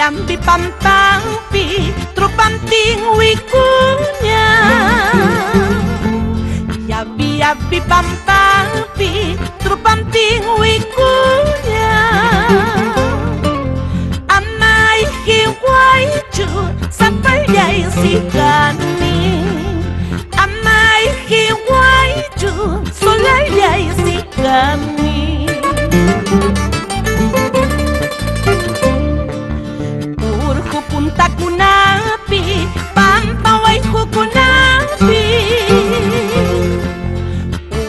Yambi pampi, trupanting wikunya. Yambi pampi, trupanting wikunya. Amai hiwai chu sampai jai si kani. Amai hiwai chu solai jai si kani. Punta kunapi, pampaway ko kunapi.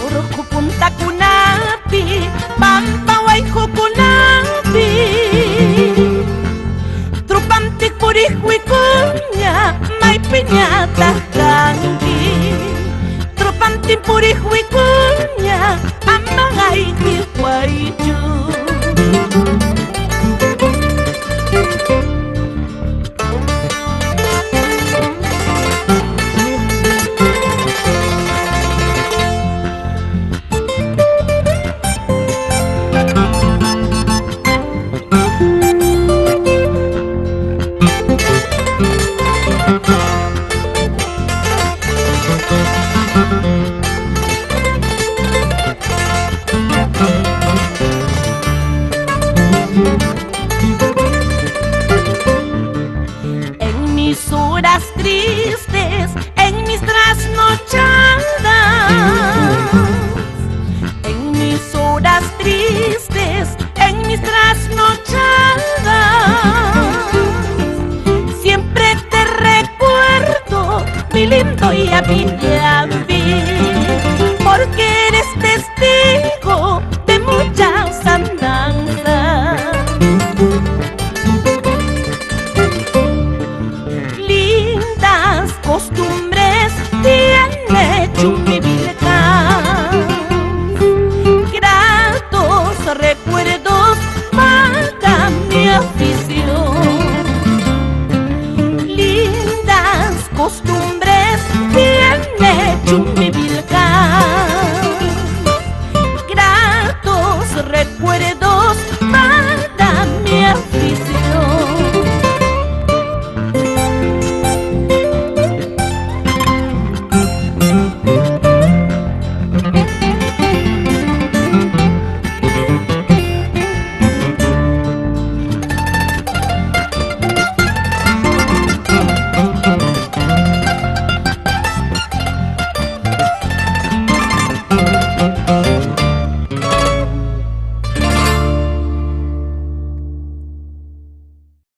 Urko punta kunapi, pampaway ko kunapi. Trupantik purihwi kunya, may pinyata kanggi. Trupantik purihwi kunya, ang mga itiway horas tristes, en mis trasnochadas, en mis horas tristes, en mis trasnochadas, siempre te recuerdo, mi lindo y a mí